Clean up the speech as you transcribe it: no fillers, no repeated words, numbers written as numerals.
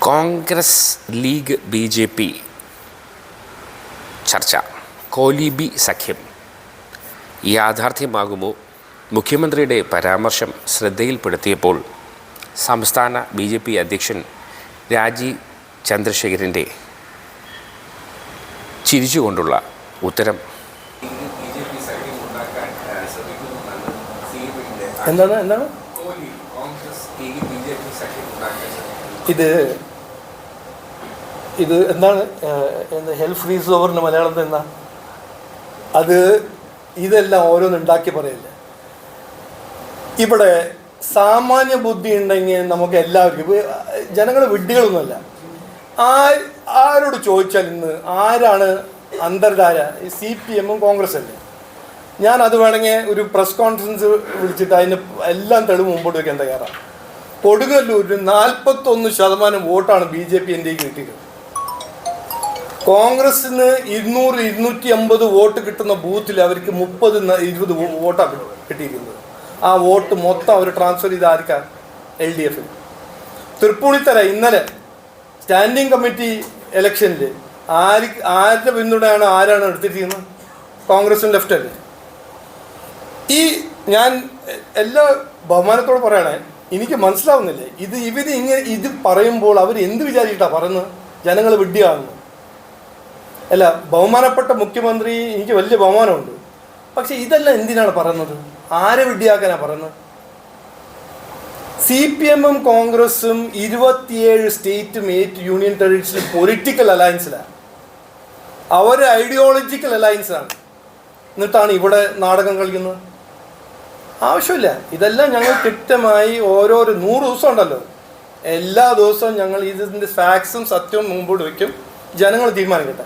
Congress league BJP ചർച്ച, കോലീബി സഖ്യം യാഥാർത്ഥ്യമാകുമോ? മുഖ്യമന്ത്രിയുടെ പരാമർശം ശ്രദ്ധയിൽപ്പെടുത്തിയപ്പോൾ സംസ്ഥാന BJP അധ്യക്ഷൻ രാജീവ് ചന്ദ്രശേഖരൻ്റെ ചിരിച്ചുകൊണ്ടുള്ള ഉത്തരം. എന്താണ് ഇത് എന്താണ് ഹെൽ ഫ്രീസ് ഓവറിൻ്റെ മലയാളത്തിൽ എന്താ? ഇതെല്ലാം ഓരോന്നുണ്ടാക്കി പറയില്ല. ഇവിടെ സാമാന്യ ബുദ്ധി ഉണ്ടെങ്കിൽ നമുക്ക് എല്ലാവർക്കും, ജനങ്ങൾ വിഡ്ഢികളൊന്നുമല്ല. ആരോട് ചോദിച്ചാൽ ഇന്ന് ആരാണ് അന്തർധാര? CPM കോൺഗ്രസ് അല്ലേ? ഞാനത് വേണമെങ്കിൽ ഒരു പ്രസ് കോൺഫറൻസ് വിളിച്ചിട്ട് അതിന് എല്ലാം തെളിവ് മുമ്പോട്ട് വയ്ക്കാൻ തയ്യാറാണ്. കൊടുങ്ങല്ലൂരിൽ 41% വോട്ടാണ് BJP ഇന്ത്യക്ക് കിട്ടിയത്. കോൺഗ്രസിന് 200-250 വോട്ട് കിട്ടുന്ന ബൂത്തിൽ അവർക്ക് 30-20 വോട്ടാണ് കിട്ടിയിരിക്കുന്നത്. ആ വോട്ട് മൊത്തം അവർ ട്രാൻസ്ഫർ ചെയ്ത് ആർക്കാണ്? LDF. തൃപ്പൂണിത്തറ ഇന്നലെ സ്റ്റാൻഡിംഗ് കമ്മിറ്റി ഇലക്ഷനിൽ ആരുടെ പിന്തുണയാണ് ആരാണ് എടുത്തിരിക്കുന്നത്? കോൺഗ്രസും ലെഫ്റ്റ് അല്ലേ? ഞാൻ എല്ലാ ബഹുമാനത്തോട് പറയണേ, എനിക്ക് മനസ്സിലാവുന്നില്ലേ ഇത് പറയുമ്പോൾ അവർ എന്ത് വിചാരിച്ചിട്ടാണ് പറയുന്നത്? ജനങ്ങൾ വിഡ്ഢിയാകുന്നു. അല്ല, ബഹുമാനപ്പെട്ട മുഖ്യമന്ത്രി എനിക്ക് വലിയ ബഹുമാനമുണ്ട്. പക്ഷെ ഇതെല്ലാം എന്തിനാണ് പറയുന്നത്? ആരെ വിഡ്ഢിയാക്കാനാണ് പറയുന്നത്? CPM കോൺഗ്രസും 27 സ്റ്റേറ്റും 8 യൂണിയൻ ടെറിട്ടറീസിലും പൊളിറ്റിക്കൽ അലയൻസിലാണ്. അവർ ഐഡിയോളജിക്കൽ അലയൻസാണ്. എന്നിട്ടാണ് ഇവിടെ നാടകം കളിക്കുന്നത്. ആവശ്യമില്ല. ഇതെല്ലാം ഞങ്ങൾ കൃത്യമായി ഓരോരോ 100 ദിവസം ഉണ്ടല്ലോ, എല്ലാ ദിവസവും ഞങ്ങൾ ഇതിൻ്റെ ഫാക്സും സത്യവും മുമ്പോട്ട് വയ്ക്കും. ജനങ്ങൾ തീരുമാനിക്കട്ടെ.